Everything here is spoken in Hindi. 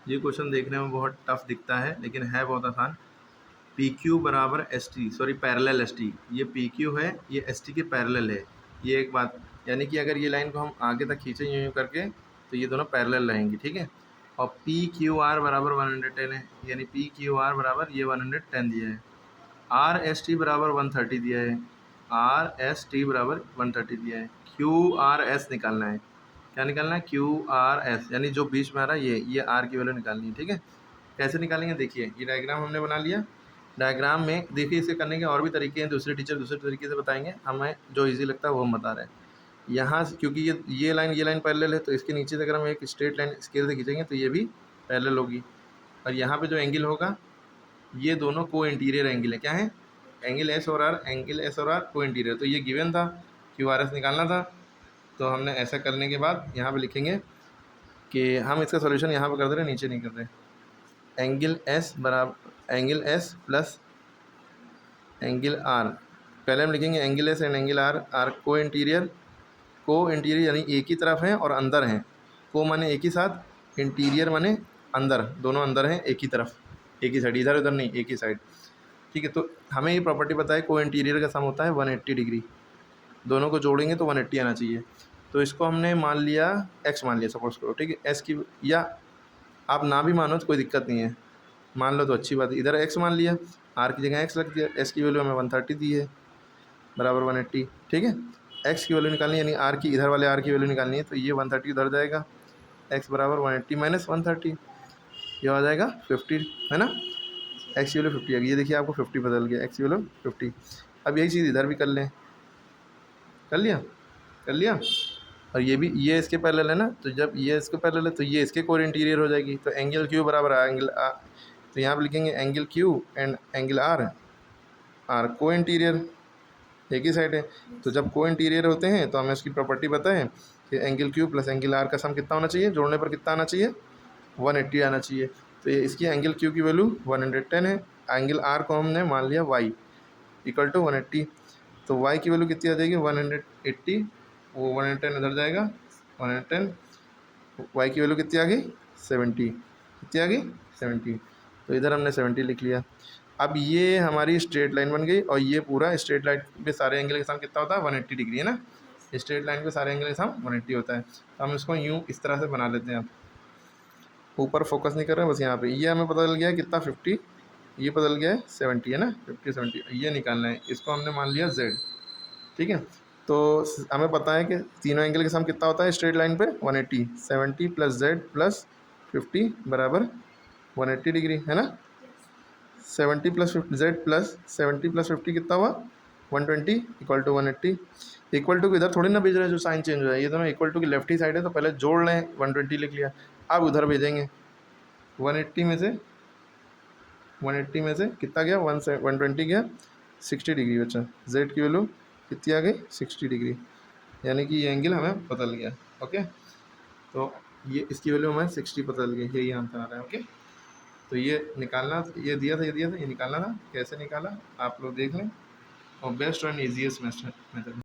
ये क्वेश्चन देखने में बहुत टफ दिखता है लेकिन है बहुत आसान। पी क्यू बराबर S T, sorry parallel S T, ये पी क्यू है, ये एस टी के पैरेलल है। ये एक बात, यानी कि अगर ये लाइन को हम आगे तक खींचें यूँ करके तो ये दोनों पैरेलल रहेंगी, ठीक है। और पी क्यू आर बराबर 110 है, यानी पी क्यू आर बराबर ये 110 दिया है। आर एस टी बराबर 130 दिया है, आर एस टी बराबर 130 दिया है। क्यू आर एस निकालना है। क्या निकालना है? क्यू आर एस, यानी जो बीच में आ रहा है ये आर की वैल्यू निकालनी है, ठीक है। कैसे निकालेंगे देखिए, ये डायग्राम हमने बना लिया। डायग्राम में देखिए इसे करने के और भी तरीके हैं, दूसरे टीचर दूसरे तरीके से बताएंगे, हमें जो इजी लगता है वो हम बता रहे हैं। यहाँ से क्योंकि ये लाइन पैरेलल है तो इसके नीचे से अगर हम एक स्ट्रेट लाइन स्केल से खींचेंगे तो ये भी पैरेलल होगी। और यहाँ पे जो एंगल होगा ये दोनों को इंटीरियर एंगल है। क्या है? एंगल एस और आर, एंगल एस और आर को इंटीरियर। तो ये गिवन था, क्यू आर एस निकालना था। तो हमने ऐसा करने के बाद यहाँ पे लिखेंगे कि हम इसका सॉल्यूशन यहाँ पे कर दे रहे हैं, नीचे नहीं कर रहे। एंगल एस बराबर angle S plus angle R, पहले हम लिखेंगे angle S and angle R, R को इंटीरियर यानी एक ही तरफ है और अंदर हैं। को माने एक ही साथ, इंटीरियर माने अंदर, दोनों अंदर हैं एक ही तरफ, एक ही साइड, इधर उधर नहीं, एक ही साइड, ठीक है। तो हमें ये प्रॉपर्टी पता है को इंटीरियर का सम होता है 180 डिग्री, दोनों को जोड़ेंगे तो 180 आना चाहिए। तो इसको हमने मान लिया एक्स मान लिया, सपोज करो, ठीक है। एस की, या आप ना भी मानो तो कोई दिक्कत नहीं है, मान लो तो अच्छी बात है। इधर एक्स मान लिया, आर की जगह एक्स रख दिया, एस की वैल्यू हमें 130 दी है बराबर 180, ठीक है। एक्स की वैल्यू निकालनी है, यानी आर की, इधर वाले आर की वैल्यू निकालनी है, तो ये 130 उधर जाएगा, एक्स बराबर 180 माइनस 130, ये आ जाएगा 50, है ना। एक्स की वैल्यू 50 आ गई, ये देखिए आपको 50 बदल गया, एक्स की वैल्यू 50। अब यही चीज़ इधर भी कर लें, कर लिया। और ये भी, ये इसके पैरेलल है ना, तो जब ये इसके पैरेलल है तो ये इसके कोर इंटीरियर हो जाएगी। तो एंगल क्यू बराबर एंगल आर, तो यहाँ पे लिखेंगे angle Q and angle R, R को इंटीरियर, एक ही साइड है। तो जब को इंटीरियर होते हैं तो हमें उसकी प्रॉपर्टी पता है कि angle Q plus angle R का सम कितना होना चाहिए, जोड़ने पर कितना आना चाहिए, 180 आना चाहिए। तो ये इसकी एंगल क्यू की वैल्यू 110 है, एंगल आर को हमने मान लिया वाई इक्वल टू 180। तो वाई की वैल्यू कितनी आ जाएगी 180, वो 110 इधर जाएगा 110, वाई की वैल्यू कितनी आ गई 70, कितनी आ गई 70। तो इधर हमने 70 लिख लिया। अब ये हमारी स्ट्रेट लाइन बन गई और ये पूरा स्ट्रेट लाइन पे सारे एंगल के सम कितना होता है 180 डिग्री, है ना। स्ट्रेट लाइन पे सारे एंगल के सम 180 होता है। तो हम इसको यूँ इस तरह से बना लेते हैं। आप ऊपर फोकस नहीं कर रहे हैं, बस यहाँ पे ये हमें पता चल गया है कितना 50, ये बदल गया है 70, है ना, 50 70, ये निकालना है। इसको हमने मान लिया z, ठीक है। तो हमें पता है कि तीनों एंगल के सम कितना होता है स्ट्रेट लाइन पे 180, 70 प्लस z प्लस 50 बराबर 180 डिग्री, है ना। 70 प्लस z प्लस 70 प्लस 50 कितना हुआ 120 इक्वल टू 180। इक्वल टू इधर थोड़ी ना भेज रहे हैं जो साइन चेंज हो जाए, ये दोनों इक्वल टू की लेफ्ट ही साइड है, तो पहले जोड़ लें, 120 लिख लिया। अब उधर भेजेंगे 180 में से, 180 में से कितना गया 120 गया 60 डिग्री बचा। z की वैल्यू कितनी आ गई 60 डिग्री, यानी कि ये एंगल हमें बदल गया। ओके, तो ये इसकी वैल्यू हमें 60 बदल गई, यही आंसर आ रहा है। ओके, तो ये निकालना, ये दिया था, ये निकालना था। कैसे निकाला आप लोग देख लें, और बेस्ट और ईजीएस्ट मेथड